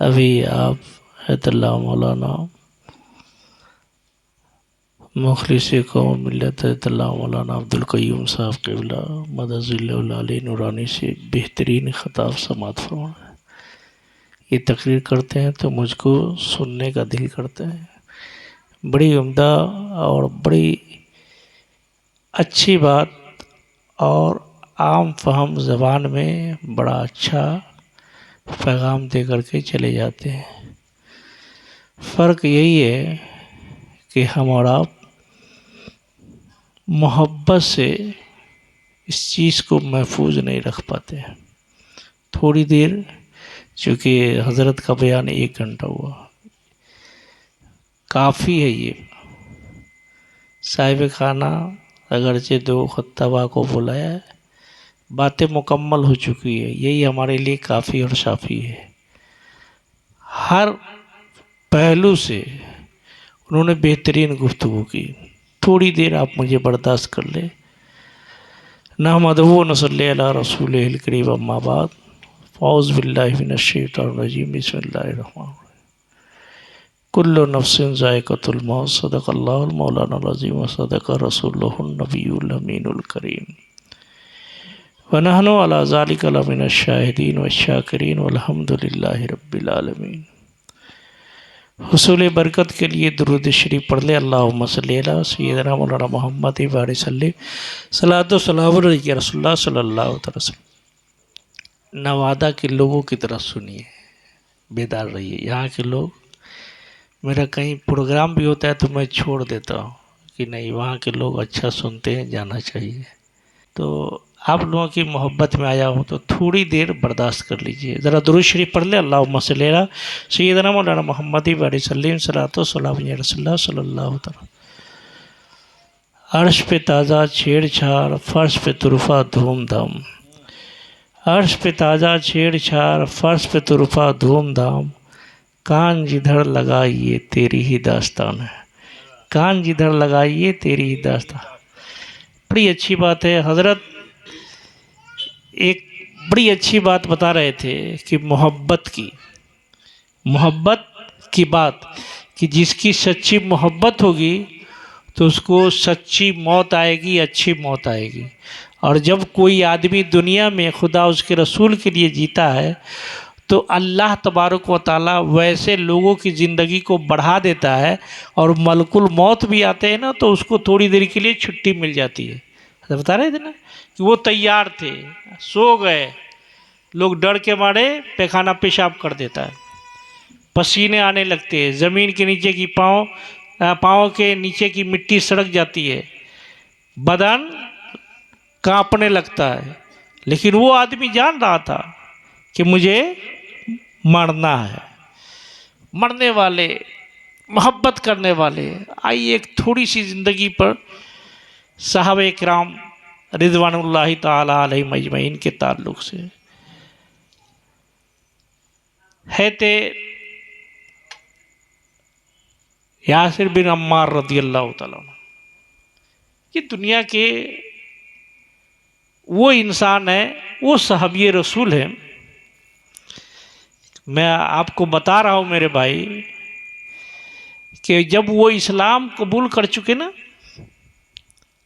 अभी आप अतल्ला मौलाना मुखलिस कौम मिल्लत अतल्ला मौलाना अब्दुल क़य्यूम साहब क़िबला मदज़िल्लुल नूरानी से बेहतरीन ख़ताब समात फरमाया। ये तकरीर करते हैं तो मुझको सुनने का दिल करता है। बड़ी उम्दा और बड़ी अच्छी बात और आम फहम ज़बान में बड़ा अच्छा पैगाम दे करके चले जाते हैं। फ़र्क यही है कि हम और आप मोहब्बत से इस चीज़ को महफूज नहीं रख पाते हैं। थोड़ी देर, चूँकि हज़रत का बयान 1 घंटा हुआ, काफ़ी है ये। साहिब खाना अगरचे 2 ख़ुतबा को बुलाया है, बातें मुकम्मल हो चुकी है, यही हमारे लिए काफ़ी और शाफ़ी है। हर पहलू से उन्होंने बेहतरीन गुफ्तगू की। थोड़ी देर आप मुझे बर्दाश्त कर ले। नहमदुहु व नसल्ली अला रसूलिहिल करीम, अम्मा बाद, फ़ौज़ु बिल्लाहि मिनश शैतानिर रजीम, बिस्मिल्लाहिर रहमानिर रहीम। कुल्लु नफ्सिन ज़ाइक़तुल मौत, सदक़ल्लाहुल मौलानाल अज़ीम व सदक़ रसूलुहुन नबियुल अमीनुल करीम। व नहनु अला ज़ालिका लमिनश शाहिदीन व शाकिरीन वल्हम्दुलिल्लाहि रब्बिल आलमीन। हुसूल बरकत के लिए दुरूद शरीफ पढ़ ले। अल्लाहुम्मा सल्ली अला सय्यिदना मौलाना मुहम्मद व बारिक सल्ली सलातो सलाम अलैका रसूलुल्लाह सल्लल्लाहु अलैहि वसल्लम। नवादा के लोगों की तरफ सुनिए, बेदार रहिए। यहाँ के लोग, मेरा कहीं प्रोग्राम भी होता है तो मैं छोड़ देता हूँ कि नहीं, वहाँ के लोग अच्छा सुनते हैं, जाना चाहिए। तो आप लोगों की मोहब्बत में आया हूँ तो थोड़ी देर बर्दाश्त कर लीजिए। ज़रा दुरूद शरीफ पढ़ ले। अल्लाहुम्मा सल्ली अला सय्यिदना मौलाना मुहम्मद व बारिक सल्ली सलातो सलाम या रसूलुल्लाह सल्लल्लाहु अलैहि। अर्श पे ताज़ा छेड़छाड़, फर्श पे तुरफा धूमधाम। अर्श पे ताज़ा छेड़छाड़, फर्श पे तुरफा धूमधाम। कान जिधर लगाइए तेरी ही दास्तान है, कान जिधर लगाइए तेरी ही दास्तान। बड़ी अच्छी बात है। हज़रत एक बड़ी अच्छी बात बता रहे थे कि मोहब्बत की बात, कि जिसकी सच्ची मोहब्बत होगी तो उसको सच्ची मौत आएगी, अच्छी मौत आएगी। और जब कोई आदमी दुनिया में खुदा उसके रसूल के लिए जीता है तो अल्लाह तबारक व ताला वैसे लोगों की ज़िंदगी को बढ़ा देता है, और मलकुल मौत भी आते हैं ना तो उसको थोड़ी देर के लिए छुट्टी मिल जाती है। तो बता रहे थे ना कि वो तैयार थे, सो गए, लोग डर के मारे पैखाना पेशाब कर देता है, पसीने आने लगते हैं, ज़मीन के नीचे की पाँव के नीचे की मिट्टी सड़क जाती है, बदन कांपने लगता है। लेकिन वो आदमी जान रहा था कि मुझे मरना है। मरने वाले, मोहब्बत करने वाले, आइए एक थोड़ी सी ज़िंदगी पर सहाबा इकराम रिज़वानुल्लाहि ताला अलैहिम अजमईन के ताल्लुक़ से है थे। यासिर बिन अम्मार रज़ियल्लाहु ताला, ये दुनिया के वो इंसान है, वो सहाबी रसूल है। मैं आपको बता रहा हूँ मेरे भाई कि जब वो इस्लाम कबूल कर चुके ना,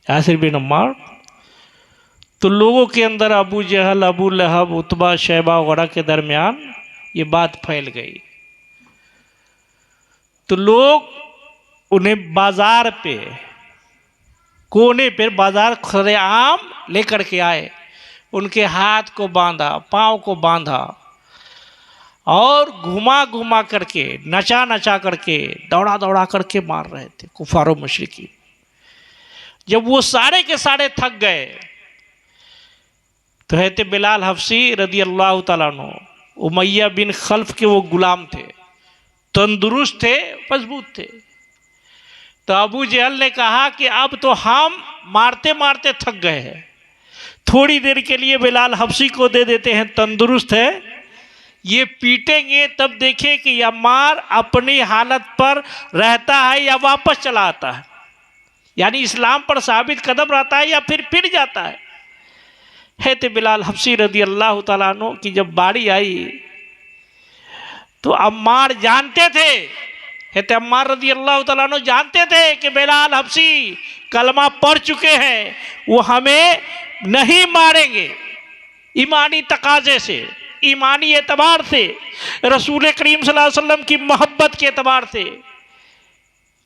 यासिर बिन अम्मार, तो लोगों के अंदर अबू जहल, अबू लहब, उतबा, शैबा वगैरह के दरमियान ये बात फैल गई। तो लोग उन्हें बाजार पे, कोने पर बाजार खुलेआम लेकर के आए, उनके हाथ को बांधा, पाँव को बांधा और घुमा घुमा करके, नचा नचा करके, दौड़ा दौड़ा करके मार रहे थे कुफार और मुशरिकीन। जब वो सारे के सारे थक गए तो है थे बिलाल हफ्सी रदी अल्लाह ताला अन्हु, उमैया बिन खल्फ के वो गुलाम थे, तंदुरुस्त थे, मजबूत थे। तो अबू जहल ने कहा कि अब तो हम मारते मारते थक गए हैं, थोड़ी देर के लिए बिलाल हफ्सी को दे देते हैं, तंदुरुस्त है, ये पीटेंगे तब देखें कि अम्मार अपनी हालत पर रहता है या वापस चला आता है, यानी इस्लाम पर साबित कदम रहता है या फिर जाता है तो बिलाल हफ्सी रदी अल्लाह ताला अन्हु की जब बारी आई तो अम्मार जानते थे, कहते अम्मार रज़ी अल्लाह तआला अन्हु जानते थे कि बिलाल हबशी कलमा पढ़ चुके हैं, वो हमें नहीं मारेंगे। ईमानी तकाजे से, ईमानी एतबार से, रसूल करीम सल्लल्लाहु अलैहि वसल्लम की मोहब्बत के एतबार से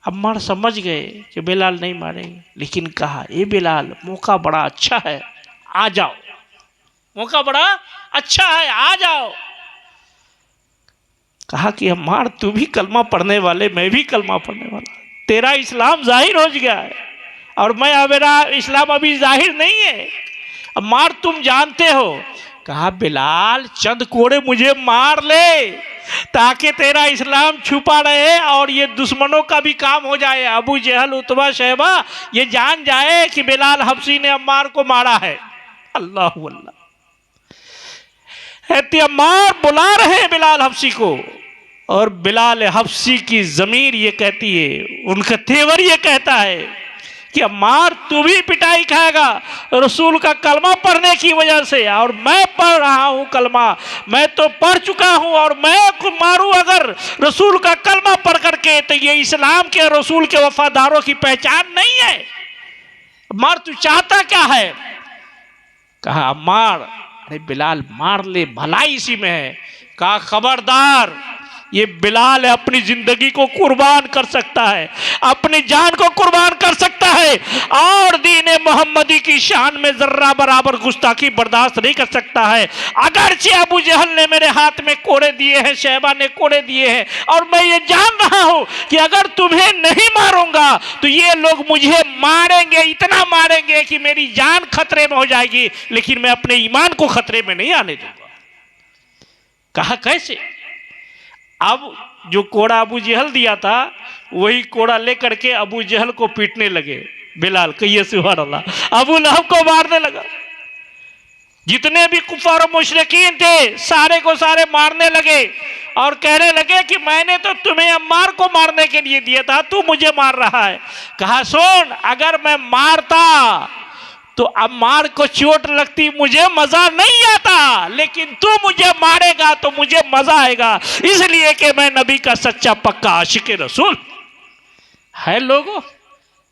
अम्मार समझ गए कि बिलाल नहीं मारेंगे। लेकिन कहा, ए बिलाल, मौका बड़ा अच्छा है, आ जाओ, मौका बड़ा अच्छा है, आ जाओ। कहा कि अम्मार, तू भी कलमा पढ़ने वाले, मैं भी कलमा पढ़ने वाला, तेरा इस्लाम जाहिर हो गया है और मेरा इस्लाम अभी जाहिर नहीं है। अम्मार तुम जानते हो। कहा, बिलाल चंद कोड़े मुझे मार ले ताकि तेरा इस्लाम छुपा रहे और ये दुश्मनों का भी काम हो जाए। अबू जहल, उतबा, शैबा ये जान जाए कि बिलाल हबशी ने अम्मार को मारा है। अल्लाह अल्लाह। अम्मार बुला रहे बिलाल हबशी को और बिलाल हबशी की ज़मीर ये कहती है, उनका तेवर ये कहता है कि अम्मार तू भी पिटाई खाएगा रसूल का कलमा पढ़ने की वजह से, और मैं पढ़ रहा हूँ कलमा, मैं तो पढ़ चुका हूँ और मैं को मारूँ अगर रसूल का कलमा पढ़ करके, तो ये इस्लाम के रसूल के वफादारों की पहचान नहीं है। अम्मार तू चाहता क्या है? कहा, अम्मार, अरे बिलाल मार ले, भलाई इसी में है। कहा, खबरदार, ये बिलाल अपनी जिंदगी को कुर्बान कर सकता है, अपनी जान को कुर्बान कर सकता है और दीन मोहम्मदी की शान में जर्रा बराबर गुस्ताखी बर्दाश्त नहीं कर सकता है। अगरचे अबू जहल ने मेरे हाथ में कोड़े दिए हैं, शैबा ने कोड़े दिए हैं, और मैं ये जान रहा हूं कि अगर तुम्हें नहीं मारूंगा तो ये लोग मुझे मारेंगे, इतना मारेंगे कि मेरी जान खतरे में हो जाएगी, लेकिन मैं अपने ईमान को खतरे में नहीं आने दूंगा। कहा, कैसे? अब जो कोड़ा अबू जहल दिया था वही कोड़ा लेकर के अबू जहल को पीटने लगे बिलाल। कहिए सुभान अल्लाह। अबू लहब को मारने लगा, जितने भी कुफार और मुशरिकीन थे सारे को सारे मारने लगे और कहने लगे कि मैंने तो तुम्हें अम्मार को मारने के लिए दिया था, तू मुझे मार रहा है। कहा, सुन, अगर मैं मारता तो अम्मार को चोट लगती, मुझे मजा नहीं आता, लेकिन तू मुझे मारेगा तो मुझे मजा आएगा, इसलिए कि मैं नबी का सच्चा पक्का आशिक रसूल है। लोगों,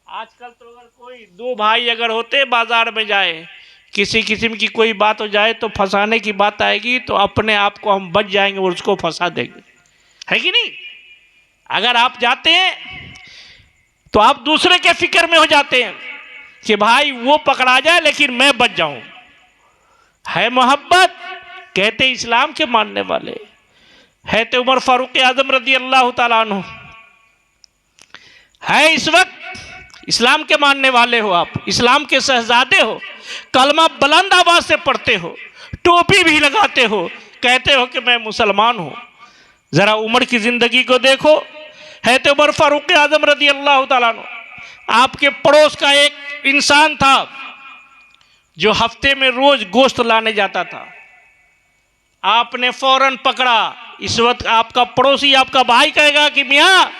आजकल तो अगर कोई दो भाई अगर होते बाजार में जाए, किसी किस्म की कोई बात हो जाए तो फंसाने की बात आएगी तो अपने आप को हम बच जाएंगे और उसको फंसा देंगे, है कि नहीं? अगर आप जाते हैं तो आप दूसरे के फिक्र में हो जाते हैं कि भाई वो पकड़ा जाए लेकिन मैं बच जाऊं। है मोहब्बत, कहते इस्लाम के मानने वाले है तो उमर फारूक आजम रज़ी अल्लाह तआला अन्हु है। इस वक्त इस्लाम के मानने वाले हो आप, इस्लाम के शहजादे हो, कलमा बुलंद आवाज से पढ़ते हो, टोपी भी लगाते हो, कहते हो कि मैं मुसलमान हूं। जरा उमर की जिंदगी को देखो। है तो उमर फारूक आजम रज़ी अल्लाह तआला अन्हु आपके पड़ोस का एक इंसान था जो हफ्ते में रोज गोश्त लाने जाता था। आपने फौरन पकड़ा। इस वक्त आपका पड़ोसी, आपका भाई कहेगा कि मियाँ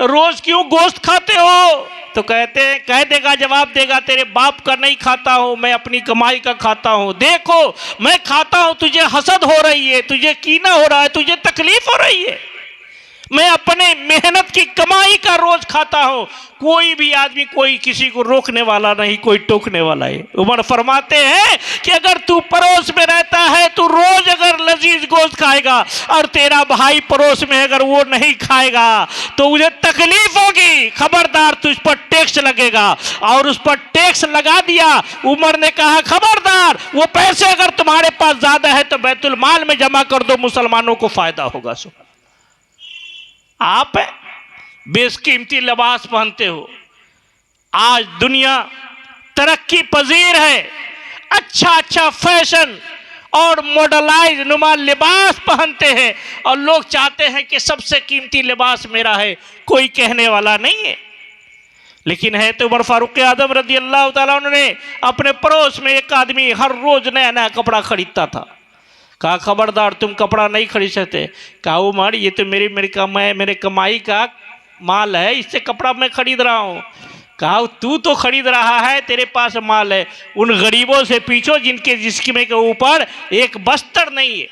रोज क्यों गोश्त खाते हो? तो कह देगा, जवाब देगा, तेरे बाप का नहीं खाता हूं, मैं अपनी कमाई का खाता हूं। देखो मैं खाता हूं, तुझे हसद हो रही है, तुझे कीना हो रहा है, तुझे तकलीफ हो रही है। मैं अपने मेहनत की कमाई का रोज खाता हूं। कोई भी आदमी, कोई किसी को रोकने वाला नहीं, कोई टोकने वाला है। उमर फरमाते हैं कि अगर तू पड़ोस में रहता है, तू रोज अगर लजीज गोश्त खाएगा और तेरा भाई पड़ोस में अगर वो नहीं खाएगा तो मुझे तकलीफ होगी, खबरदार तुझ पर टैक्स लगेगा। और उस पर टैक्स लगा दिया। उमर ने कहा, खबरदार, वो पैसे अगर तुम्हारे पास ज्यादा है तो बैतुल माल में जमा कर दो, मुसलमानों को फायदा होगा। आप बेशकीमती लिबास पहनते हो। आज दुनिया तरक्की पजीर है, अच्छा फैशन और मॉडलाइज नुमा लिबास पहनते हैं और लोग चाहते हैं कि सबसे कीमती लिबास मेरा है, कोई कहने वाला नहीं है। लेकिन है तो उमर फारूक आजम रज़ी अल्लाह तआला अन्हु ने अपने पड़ोस में एक आदमी हर रोज नया नया कपड़ा खरीदता था। कहा, खबरदार, तुम कपड़ा नहीं खरीद सकते। कहा, उमर, ये तो मेरे कमाई का माल है, इससे कपड़ा मैं खरीद रहा हूँ। कहा, तू तो खरीद रहा है, तेरे पास माल है, उन गरीबों से पूछो जिनके जिस्म के ऊपर एक बस्तर नहीं है,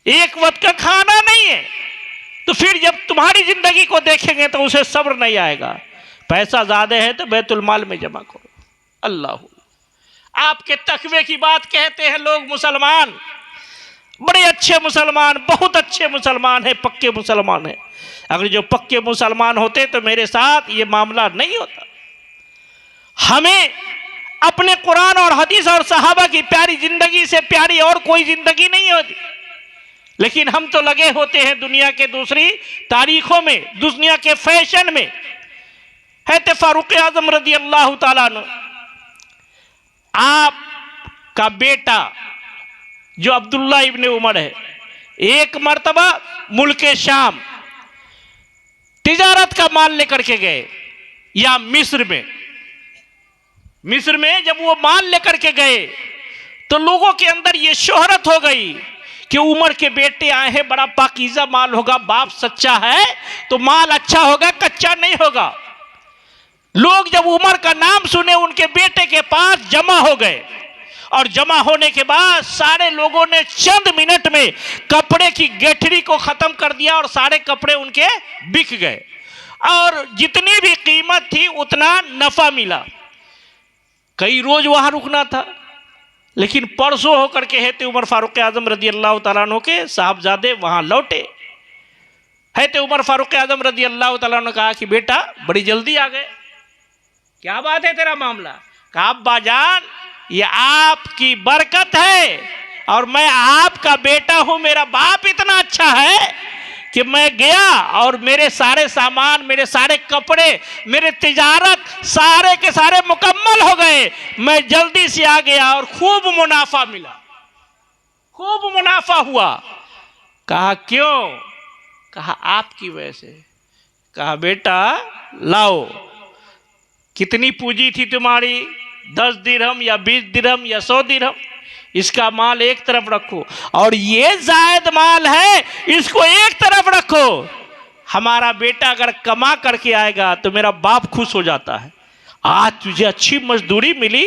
एक वक्त का खाना नहीं नहीं है, तो फिर जब तुम्हारी जिंदगी को देखेंगे तो उसे सब्र नहीं आएगा। पैसा ज्यादा है तो बैतुल माल में जमा करो। अल्लाह आपके तकवे की बात कहते हैं लोग, मुसलमान बड़े अच्छे मुसलमान, बहुत अच्छे मुसलमान हैं, पक्के मुसलमान हैं। अगर जो पक्के मुसलमान होते तो मेरे साथ ये मामला नहीं होता। हमें अपने कुरान और हदीस और सहाबा की प्यारी जिंदगी से प्यारी और कोई जिंदगी नहीं होती, लेकिन हम तो लगे होते हैं दुनिया के दूसरी तारीखों में, दुनिया के फैशन में। है तो फारूक आजम रजी अल्लाह ताला अन्हु, आपका बेटा जो अब्दुल्ला इब्ने उमर है, एक मर्तबा मुल्क शाम तिजारत का माल लेकर के गए, या मिस्र में जब वो माल लेकर के गए तो लोगों के अंदर ये शोहरत हो गई कि उमर के बेटे आए हैं, बड़ा पाकीज़ा माल होगा, बाप सच्चा है तो माल अच्छा होगा, कच्चा नहीं होगा। लोग जब उमर का नाम सुने उनके बेटे के पास जमा हो गए, और जमा होने के बाद सारे लोगों ने चंद मिनट में कपड़े की गेठरी को खत्म कर दिया और सारे कपड़े उनके बिक गए, और जितनी भी कीमत थी उतना नफा मिला। कई रोज वहां रुकना था, लेकिन परसों होकर के है उमर फारूक आजम रजी अल्लाह तआला अन्हु के साहबजादे वहां लौटे। है उमर फारूक आजम रजी अल्लाह तआला अन्हु ने कहा कि बेटा बड़ी जल्दी आ गए, क्या बात है तेरा मामला? कहा अब्बा जान ये आपकी बरकत है, और मैं आपका बेटा हूं, मेरा बाप इतना अच्छा है कि मैं गया और मेरे सारे सामान, मेरे सारे कपड़े, मेरे तिजारत सारे के सारे मुकम्मल हो गए, मैं जल्दी से आ गया और खूब मुनाफा मिला, खूब मुनाफा हुआ। कहा क्यों? कहा आपकी वजह से। कहा बेटा लाओ, कितनी पूंजी थी तुम्हारी? 10 दिरहम या 20 दिरहम या 100 दिरहम, इसका माल एक तरफ रखो, और ये जायद माल है इसको एक तरफ रखो। हमारा बेटा अगर कमा करके आएगा तो मेरा बाप खुश हो जाता है। आज तुझे अच्छी मजदूरी मिली,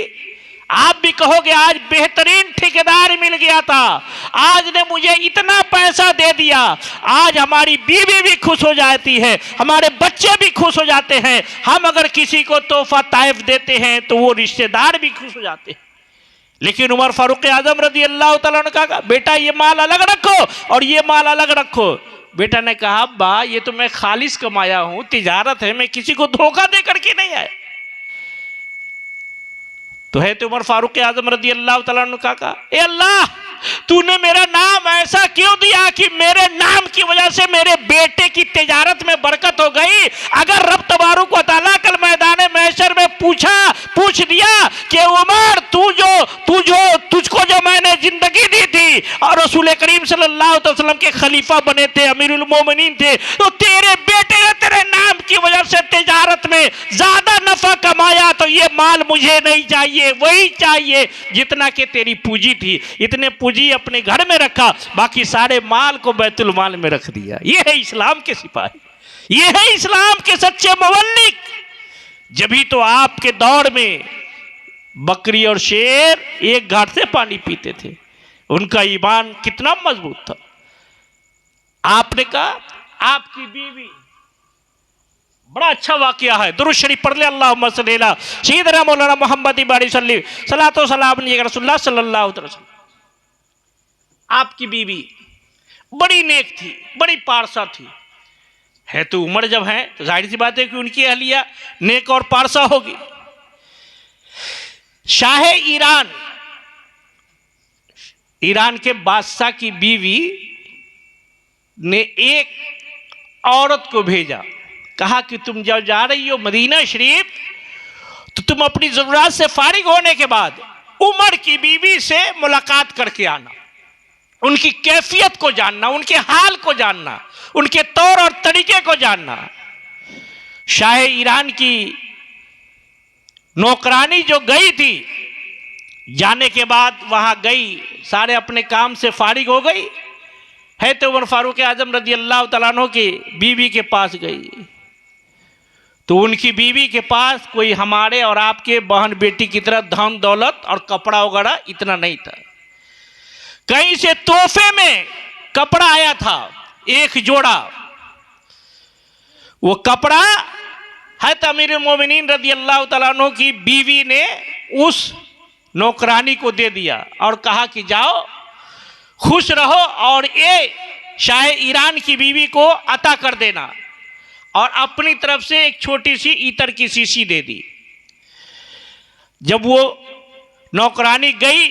आप भी कहोगे आज बेहतरीन ठेकेदार मिल गया था, आज ने मुझे इतना पैसा दे दिया। आज हमारी बीवी भी खुश हो जाती है, हमारे बच्चे भी खुश हो जाते हैं। हम अगर किसी को तोहफा ताइफ देते हैं तो वो रिश्तेदार भी खुश हो जाते हैं। लेकिन उमर फारूक आजम रजी अल्लाह तआला ने कहा बेटा ये माल अलग रखो और ये माल अलग रखो। बेटा ने कहा अब्बा ये तो मैं खालिस कमाया हूं, तिजारत है, मैं किसी को धोखा दे करके नहीं आया। तो है तो उमर फारूक आजम रजी अल्लाह तआला ने कहा ए अल्लाह तूने मेरा नाम ऐसा क्यों दिया कि मेरे नाम की वजह से मेरे बेटे की तिजारत में बरकत हो गई। अगर रब तबारक व तआला कल मैदान महशर में पूछ दिया कि उमर तुझको जो मैंने जिंदगी दी थी और रसूल करीम सल्लल्लाहु अलैहि वसल्लम के खलीफा बने थे, अमीरुल मोमिनीन थे, तो तेरे बेटे ने तेरे नाम की वजह से तिजारत में ज्यादा नफा कमाया, तो ये माल मुझे नहीं चाहिए, वही चाहिए जितना कि तेरी पूंजी थी। इतने पूंजी अपने घर में रखा, बाकी सारे माल को बैतुल माल में रख दिया। ये है इस्लाम के सिपाही, ये है इस्लाम के सच्चे मुवल्लिक। जभी तो आपके दौर में बकरी और शेर एक घाट से पानी पीते थे, उनका ईमान कितना मजबूत था। आपने कहा आपकी बीवी, बड़ा अच्छा वाकया है, दुरूद शरीफ पढ़ ले अल्लाहुम्मा सल्ली अला सय्यिदना मौलाना मोहम्मद इबारी सल्ली सलातो सलाम अलैहि रसूलुल्लाह सल्लल्लाहु अलैहि वसल्लम। आपकी बीवी बड़ी नेक थी, बड़ी पारसा थी। है तो उमर जब है तो जाहिर सी बात है कि उनकी अहलिया नेक और पारसा होगी। शाह ईरान के बादशाह की बीवी ने एक औरत को भेजा, कहा कि तुम जब जा रही हो मदीना शरीफ तो तुम अपनी जरूरत से फारिग होने के बाद उमर की बीवी से मुलाकात करके आना, उनकी कैफियत को जानना, उनके हाल को जानना, उनके तौर और तरीके को जानना। शाह ईरान की नौकरानी जो गई थी, जाने के बाद वहां गई, सारे अपने काम से फारिग हो गई है तो उमर फारूक आजम रजी अल्लाह तआला अन्हु की बीवी के पास गई। तो उनकी बीवी के पास कोई हमारे और आपके बहन बेटी की तरह धन दौलत और कपड़ा वगैरह इतना नहीं था। कहीं से तोहफे में कपड़ा आया था, एक जोड़ा वो कपड़ा है अमीरुल मोमिनीन रज़ी अल्लाह तआला अन्हु की बीवी ने उस नौकरानी को दे दिया और कहा कि जाओ खुश रहो और ये शाह ईरान की बीवी को अता कर देना, और अपनी तरफ से एक छोटी सी ईतर की शीशी दे दी। जब वो नौकरानी गई,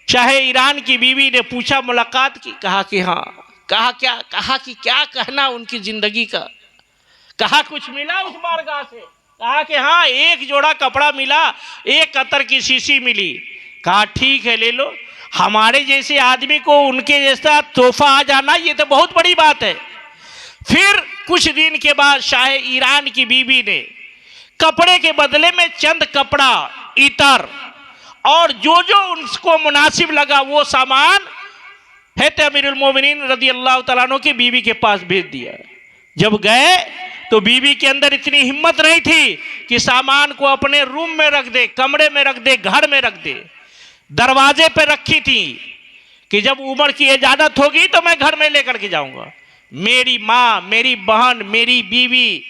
शाह ईरान की बीवी ने पूछा, मुलाकात की, कहा कि हाँ। कहा कि क्या कहना उनकी जिंदगी का, कहा कुछ मिला उस बारगाह से, कहा कि हाँ एक जोड़ा कपड़ा मिला, एक अतर की शीशी मिली। कहा ठीक है ले लो, हमारे जैसे आदमी को उनके जैसा तोहफा आ जाना ये तो बहुत बड़ी बात है। फिर कुछ दिन के बाद शाह ईरान की बीवी ने कपड़े के बदले में चंद कपड़ा, इतर और जो जो उनको मुनासिब लगा वो सामान है अमीरुल मोमिनीन रज़ी अल्लाह तआला अन्हु की बीवी के पास भेज दिया। जब गए तो बीवी के अंदर इतनी हिम्मत नहीं थी कि सामान को अपने रूम में रख दे, कमरे में रख दे, घर में रख दे, दरवाजे पे रखी थी कि जब उम्र की इजाजत होगी तो मैं घर में लेकर के जाऊंगा। मेरी माँ, मेरी बहन, मेरी बीवी,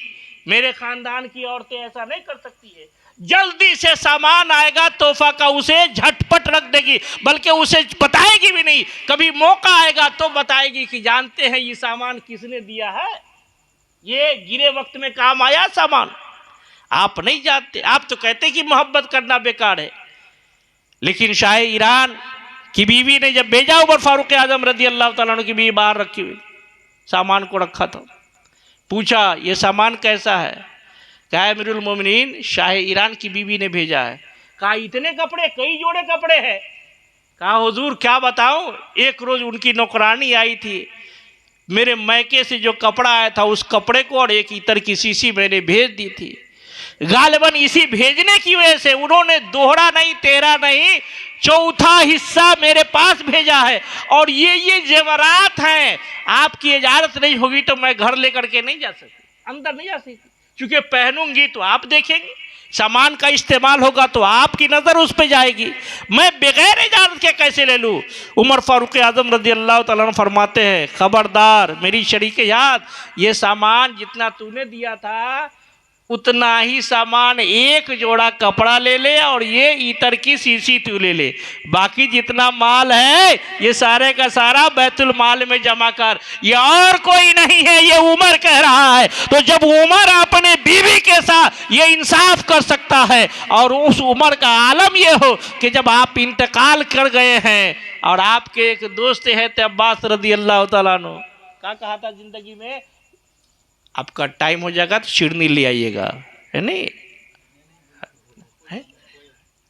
मेरे खानदान की औरतें ऐसा नहीं कर सकती है। जल्दी से सामान आएगा तोहफा का उसे झटपट रख देगी, बल्कि उसे बताएगी भी नहीं। कभी मौका आएगा तो बताएगी कि जानते हैं ये सामान किसने दिया है, ये गिरे वक्त में काम आया सामान। आप नहीं जानते, आप तो कहते कि मोहब्बत करना बेकार है। लेकिन शाह ईरान की बीवी ने जब भेजा, उमर फारूक आजम रज़ी अल्लाह तआला अन्हु की बीवी बाहर रखी हुई सामान को रखा था, पूछा ये सामान कैसा है? कहा अमीरुल मोमिनीन शाह ईरान की बीवी ने भेजा है। कहा इतने कपड़े, कई जोड़े कपड़े हैं? कहा हुजूर क्या बताऊं, एक रोज उनकी नौकरानी आई थी, मेरे मैके से जो कपड़ा आया था उस कपड़े को और एक इतर की शीशी मैंने भेज दी थी। गालिबन इसी भेजने की वजह से उन्होंने दोहरा नहीं, तेरा नहीं, चौथा हिस्सा मेरे पास भेजा है, और ये जेवरात हैं, आपकी इजाजत नहीं होगी तो मैं घर लेकर के नहीं जा सकती, अंदर नहीं जा सकती, क्योंकि पहनूंगी तो आप देखेंगे, सामान का इस्तेमाल होगा तो आपकी नज़र उस पर जाएगी, मैं बगैर इजाजत के कैसे ले लूँ? उमर फारूक आजम रज़ी अल्लाह तआला अन्हु फरमाते हैं, खबरदार मेरी शरीक याद, ये सामान जितना तूने दिया था उतना ही सामान एक जोड़ा कपड़ा ले ले और ये इतर की शीशी तू ले ले, बाकी जितना माल है ये सारे का सारा बैतुल माल में जमा कर, ये और कोई नहीं है, ये उमर कह रहा है। तो जब उमर अपने बीवी के साथ ये इंसाफ कर सकता है, और उस उमर का आलम ये हो कि जब आप इंतकाल कर गए हैं और आपके एक दोस्त है अब्बास रज़ी अल्लाह तआला अन्हु, क्या कहा था जिंदगी में, आपका टाइम हो जाएगा तो शिरनी ले आइएगा, है नहीं,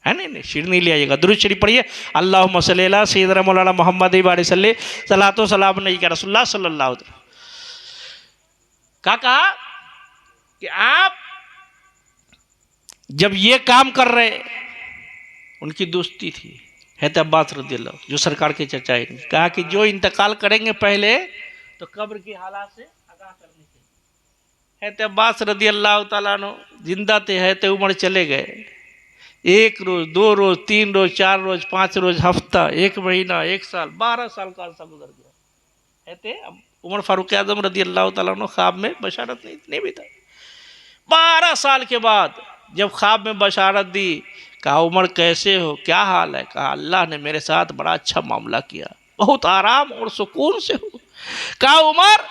है नहीं, शिरनी ले आइएगा। दुरूद शरीफ पढ़िए, अल्लाहुम्मा सल्ली अला सय्यिदना मौलाना मोहम्मद व सल्ले सलातो सलाम अलैका रसूलुल्लाह सल्लल्लाहु अलैहि वसल्लम। कहा कि आप जब ये काम कर रहे, उनकी दोस्ती थी है अब्बास रज़ी अल्लाह, जो सरकार के चचा है, कहा कि जो इंतकाल करेंगे पहले तो कब्र की हालात से आगाह करने चाहिए। है अब्बास रज़ी अल्लाह तआला अन्हु जिंदा थे, है उमर चले गए, एक रोज, दो रोज, तीन रोज, चार रोज, 5 रोज, हफ्ता, 1 महीना, 1 साल, 12 साल का अर्सा गुजर गया। है उमर फारूक आजम रज़ी अल्लाह तआला अन्हु ख्वाब में बशारत नहीं भी था। 12 साल के बाद जब ख्वाब में बशारत दी, कहा उमर कैसे हो, क्या हाल है? कहा अल्लाह ने मेरे साथ बड़ा अच्छा मामला किया, बहुत आराम और सुकून से हो। कहा उमर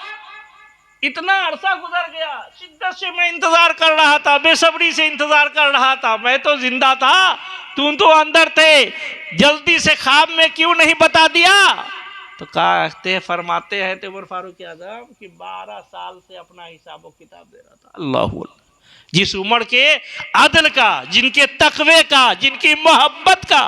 इतना अरसा गुजर गया, शिद्दत से मैं इंतजार कर रहा था, बेसब्री से इंतजार कर रहा था, मैं तो जिंदा था, तुम तो अंदर थे, जल्दी से ख्वाब में क्यों नहीं बता दिया? तो कहते फरमाते हैं उमर फारूक आजम कि 12 साल से अपना हिसाब व किताब दे रहा था। अल्लाह, जिस उम्र के अदल का, जिनके तकवे का, जिनकी मोहब्बत का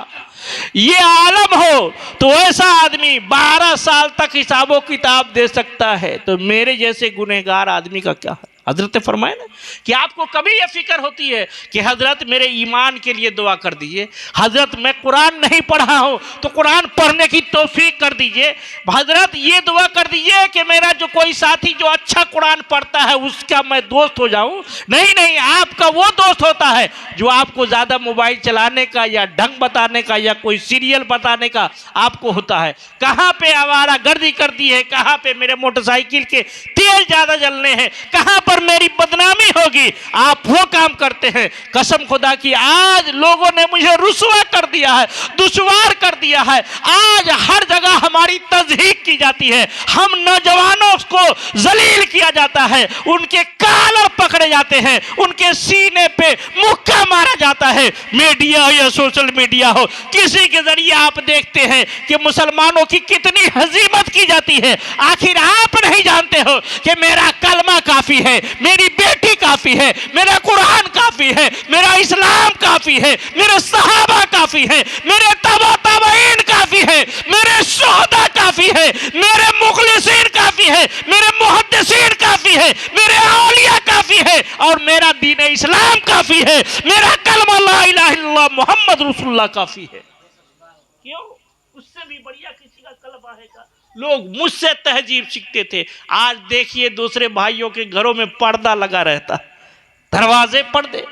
ये आलम हो, तो ऐसा आदमी 12 साल तक हिसाबो किताब दे सकता है, तो मेरे जैसे गुनहगार आदमी का क्या है? हजरत फरमाए ना कि आपको कभी ये फिक्र होती है कि हजरत मेरे ईमान के लिए दुआ कर दीजिए, हजरत मैं कुरान नहीं पढ़ा हूं तो कुरान पढ़ने की तौफीक कर दीजिए, हजरत ये दुआ कर दीजिए कि मेरा जो कोई साथी जो अच्छा कुरान पढ़ता है उसका मैं दोस्त हो जाऊं। नहीं नहीं, आपका वो दोस्त होता है जो आपको ज़्यादा मोबाइल चलाने का या ढंग बताने का या कोई सीरियल बताने का आपको होता है। कहाँ पे आवारा गर्दी कर दी है, कहाँ पे मेरे मोटरसाइकिल के तेल ज़्यादा जलने हैं, कहाँ पर मेरी बदनामी होगी, आप वो काम करते हैं। कसम खुदा की आज लोगों ने मुझे रुसवा कर दिया है, दुश्वार कर दिया है। आज हर जगह हमारी तज़हीक की जाती है, हम नौजवानों को जलील किया जाता है, उनके कालर पकड़े जाते हैं, उनके सीने पे मुक्का मारा जाता है। मीडिया हो या सोशल मीडिया हो, किसी के जरिए आप देखते हैं कि मुसलमानों की कितनी हजीमत की जाती है। आखिर आप नहीं जानते हो कि मेरा कलमा काफी है, मेरी बेटी काफी है, मेरा कुरान काफी है, मेरा इस्लाम काफी है, मेरे सहाबा काफी है, मेरे तबा तबाइन काफी है, मेरे शोहदा काफी है, मेरे मुखलिसीन काफी है, मेरे मुहद्दिसीन काफी है, मेरे औलिया काफी है और मेरा दीन इस्लाम काफी है, मेरा कलमा ला इलाहा इल्लल्लाह मोहम्मद रसूलुल्लाह काफी है। क्यों? उससे भी बढ़िया किसी का कलमा है का? लोग मुझसे तहजीब सीखते थे। आज देखिए दूसरे भाइयों के घरों में पर्दा लगा रहता, दरवाजे पर्दे,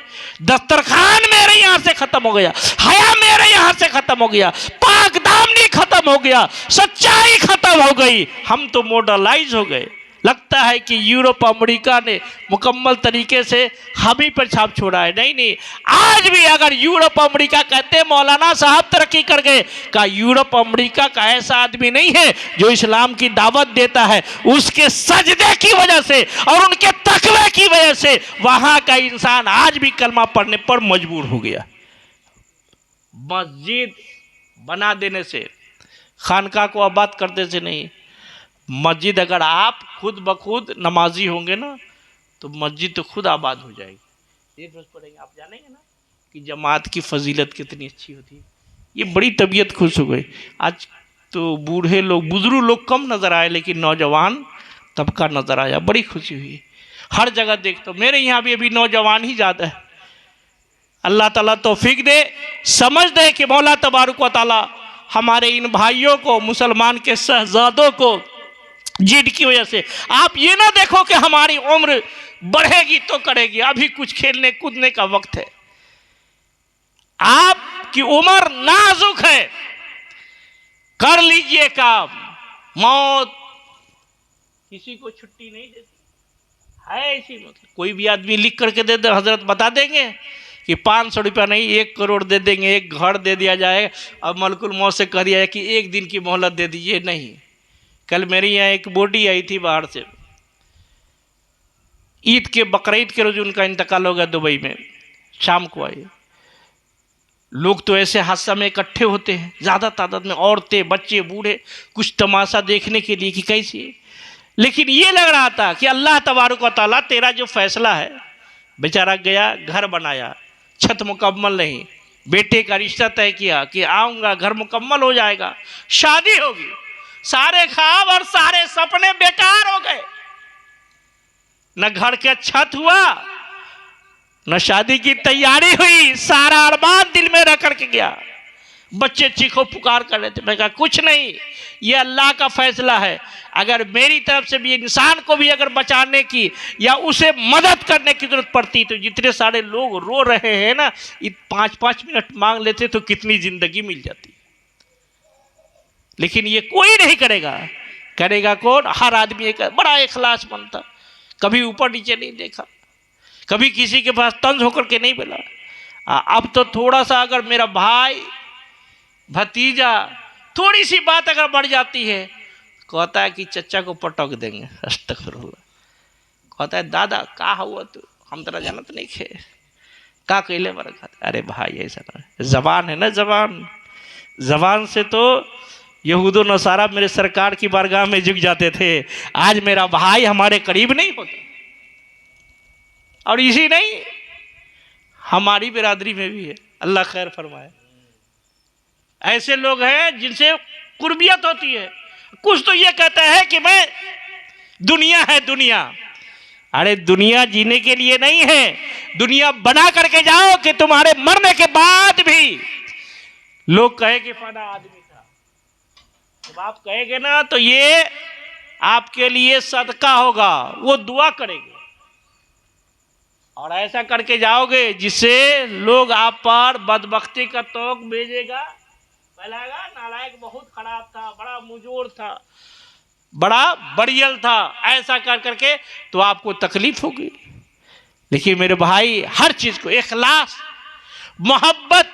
दस्तरखान मेरे यहां से खत्म हो गया, हया मेरे यहां से खत्म हो गया, पाक दामनी खत्म हो गया, सच्चाई खत्म हो गई। हम तो मॉडर्नाइज हो गए। लगता है कि यूरोप अमेरिका ने मुकम्मल तरीके से हम ही पर छाप छोड़ा है। नहीं नहीं, आज भी अगर यूरोप अमेरिका कहते मौलाना साहब तरक्की कर गए, का यूरोप अमेरिका का ऐसा आदमी नहीं है जो इस्लाम की दावत देता है। उसके सजदे की वजह से और उनके तकवे की वजह से वहां का इंसान आज भी कलमा पढ़ने पर मजबूर हो गया। मस्जिद बना देने से, खानका को आबाद करने से नहीं, मस्जिद अगर आप खुद ब खुद नमाजी होंगे ना तो मस्जिद तो खुद आबाद हो जाएगी। एक रोज पढ़ेंगे, आप जानेंगे ना कि जमात की फजीलत कितनी अच्छी होती है। ये बड़ी तबीयत खुश हो गई। आज तो बूढ़े लोग, बुजुर्ग लोग कम नज़र आए, लेकिन नौजवान तबका नज़र आया, बड़ी खुशी हुई। हर जगह देखता हूँ, मेरे यहाँ भी अभी नौजवान ही ज़्यादा है। अल्लाह ताला तौफीक दे, समझ दे कि मौला तबारक व तआला हमारे इन भाइयों को, मुसलमान के शहजादों को जिद की वजह से, आप ये ना देखो कि हमारी उम्र बढ़ेगी तो करेगी, अभी कुछ खेलने कूदने का वक्त है। आपकी उम्र नाजुक है, कर लीजिए काम। मौत किसी को छुट्टी नहीं देती है। इसी मतलब कोई भी आदमी लिख करके दे दे, हजरत बता देंगे कि 500 रुपया नहीं 1 करोड़ दे देंगे, एक घर दे दिया जाए। अब मलकुल मौत से कह दिया है कि 1 दिन की मोहलत दे दीजिए। नहीं, कल मेरी यहाँ एक बोटी आई थी बाहर से, ईद के बकरीद के रोज उनका इंतकाल हो गया दुबई में, शाम को आई। लोग तो ऐसे हादसा में इकट्ठे होते हैं ज़्यादा तादाद में, औरतें बच्चे बूढ़े, कुछ तमाशा देखने के लिए कि कैसी। लेकिन ये लग रहा था कि अल्लाह तबारक व तआला तेरा जो फैसला है। बेचारा गया, घर बनाया, छत मुकम्मल नहीं, बेटे का रिश्ता तय किया कि आऊँगा, घर मुकम्मल हो जाएगा, शादी होगी, सारे ख्वाब और सारे सपने बेकार हो गए। न घर के छत हुआ, न शादी की तैयारी हुई, सारा अरमान दिल में रख करके गया। बच्चे चीखो पुकार कर रहे थे। मैं कहा कुछ नहीं, ये अल्लाह का फैसला है। अगर मेरी तरफ से भी इंसान को भी अगर बचाने की या उसे मदद करने की जरूरत पड़ती तो जितने सारे लोग रो रहे हैं ना, 5-5 मिनट मांग लेते तो कितनी जिंदगी मिल जाती। लेकिन ये कोई नहीं करेगा। करेगा कौन? हर आदमी एक बड़ा इखलास बनता, कभी ऊपर नीचे नहीं देखा, कभी किसी के पास तंज होकर के नहीं बोला। अब तो थोड़ा सा अगर मेरा भाई भतीजा थोड़ी सी बात अगर बढ़ जाती है, कहता है कि चचा को पटक देंगे। अस्तगफिरुल्लाह। कहता है दादा का हुआ तू, हम तेरा जानत नहीं खे का कैले बड़ा खाता। अरे भाई ऐसा ना, जबान है ना, जबान से तो यहूदो नसारा मेरे सरकार की बारगाह में झुक जाते थे। आज मेरा भाई हमारे करीब नहीं होता। और इसी नहीं, हमारी बिरादरी में भी है, अल्लाह खैर फरमाए। ऐसे लोग हैं जिनसे कुर्बियत होती है। कुछ तो ये कहता है कि मैं दुनिया है दुनिया, अरे दुनिया जीने के लिए नहीं है, दुनिया बना करके जाओ कि तुम्हारे मरने के बाद भी लोग कहे कि फला आदमी था। जब आप कहेंगे ना तो ये आपके लिए सदका होगा, वो दुआ करेंगे और ऐसा करके जाओगे जिससे लोग आप पर बदबख्ती का तोक भेजेगा, फैलाएगा, नालायक बहुत खराब था, बड़ा मुजोर था, बड़ा बड़ियल था, ऐसा कर करके तो आपको तकलीफ होगी। लेकिन मेरे भाई हर चीज को इखलास, मोहब्बत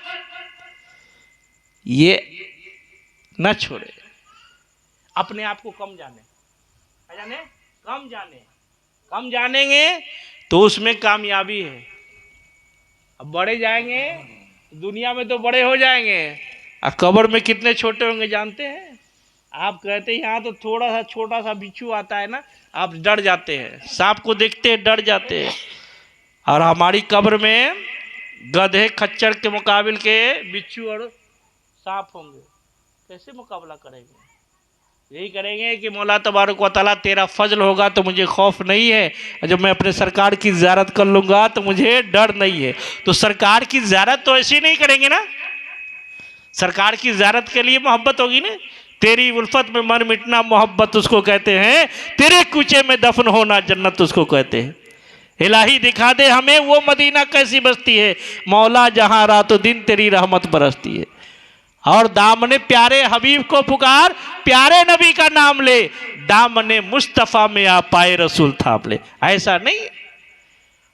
ये न छोड़े। अपने आप को कम जाने, कम जानेंगे तो उसमें कामयाबी है। अब बड़े जाएंगे दुनिया में तो बड़े हो जाएंगे, और कब्र में कितने छोटे होंगे जानते हैं? आप कहते हैं यहाँ तो थोड़ा सा छोटा सा बिच्छू आता है ना, आप डर जाते हैं, सांप को देखते हैं डर जाते हैं, और हमारी कब्र में गधे खच्चर के मुकाबिल के बिच्छू और सांप होंगे। कैसे मुकाबला करेंगे? यही करेंगे कि मौला तबारक व तआला तेरा फजल होगा तो मुझे खौफ नहीं है, और जब मैं अपने सरकार की ज़ियारत कर लूँगा तो मुझे डर नहीं है। तो सरकार की ज़ियारत तो ऐसे नहीं करेंगे ना, सरकार की ज़ियारत के लिए मोहब्बत होगी ना। तेरी उल्फत में मर मिटना मोहब्बत उसको कहते हैं, तेरे कूचे में दफन होना जन्नत उसको कहते हैं। इलाही दिखा दे हमें वो मदीना कैसी बस्ती है, मौला जहाँ रातों दिन तेरी रहमत बरसती है। और दामने प्यारे हबीब को पुकार, प्यारे नबी का नाम ले, दामने मुस्तफ़ा में आ पाए रसूल थाम ले। ऐसा नहीं,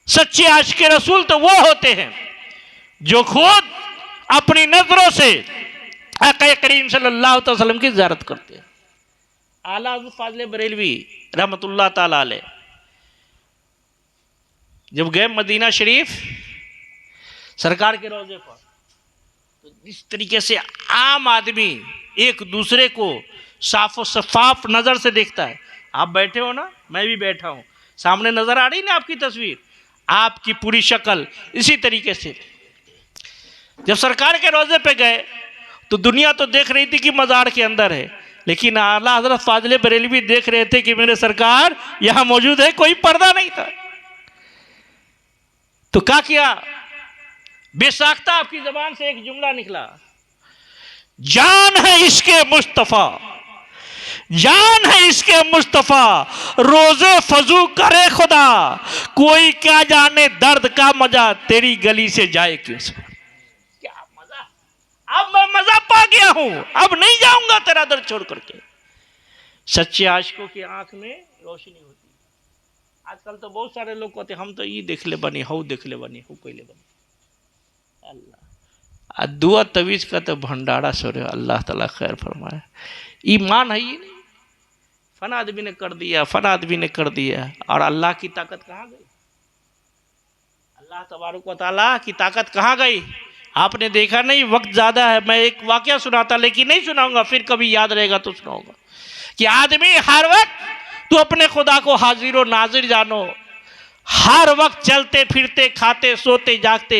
सच्चे आशिक़े रसूल तो वो होते हैं जो खुद अपनी नजरों से आक़ा करीम सल्लल्लाहु अलैहि वसल्लम की ज़ियारत करते हैं। आला हज़रत फ़ाज़िल बरेलवी रहमतुल्लाह ताला अलैह जब गए मदीना शरीफ सरकार के रोज़े पर, तो इस तरीके से आम आदमी एक दूसरे को साफ़ो शफ़ाफ नज़र से देखता है। आप बैठे हो ना, मैं भी बैठा हूँ, सामने नज़र आ रही ना आपकी तस्वीर, आपकी पूरी शक्ल। इसी तरीके से जब सरकार के रोज़े पे गए तो दुनिया तो देख रही थी कि मज़ार के अंदर है, लेकिन आला हज़रत फ़ाज़िल बरेलवी देख रहे थे कि मेरे सरकार यहाँ मौजूद है, कोई पर्दा नहीं था। तो क्या किया? बेसाख्ता आपकी जबान से एक जुमला निकला, जान है इसके मुस्तफ़ा, जान है इसके मुस्तफ़ा, रोजे फजू करे खुदा, कोई क्या जाने दर्द का मजा, तेरी गली से जाए क्यों? क्या मजा, अब मैं मजा पा गया हूं, अब नहीं जाऊंगा तेरा दर्द छोड़ करके। सच्चे आशिकों की आंख में रोशनी होती है। आजकल तो बहुत सारे लोग कहते हम तो ये देख ले बनी, हऊ देख ले बनी, हऊ कोई ले बनी। अल्लाह दुआ तवीज़ का तो भंडारा सो रहे, अल्लाह ताला खैर फरमाए। ईमान है ये नहीं, फन आदमी ने कर दिया, फन आदमी ने कर दिया, और अल्लाह की ताकत कहाँ गई? अल्लाह तबारक व तआला की ताकत कहाँ गई? आपने देखा नहीं, वक्त ज़्यादा है, मैं एक वाक़या सुनाता, लेकिन नहीं सुनाऊंगा, फिर कभी याद रहेगा तो सुनाऊंगा, कि आदमी हर वक्त तू अपने खुदा को हाजिर व नाजिर जानो, हर वक्त चलते फिरते खाते सोते जागते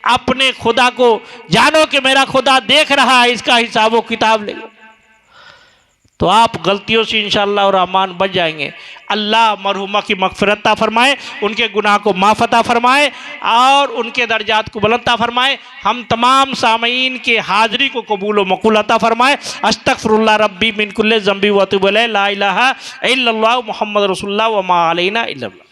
अपने खुदा को जानो कि मेरा खुदा देख रहा है, इसका हिसाब व किताब ले लो, तो आप गलतियों से इंशाअल्लाह रहमान बच जाएंगे। अल्लाह मरहुमा की मग़फ़िरत अता फरमाए, उनके गुनाह को माफ़ अता फरमाए और उनके दर्जात को बुलंद अता फरमाए। हम तमाम सामीन के हाज़री को कबूल व मक़बूल अता फरमाए। अस्तग़फ़िरुल्लाह रब्बी मिन कुल्लि ज़ंबी व अतूबु इलैह, ला इलाहा इल्लल्लाह मुहम्मद रसूलुल्लाह व मा अलैना इल्लल्लाह।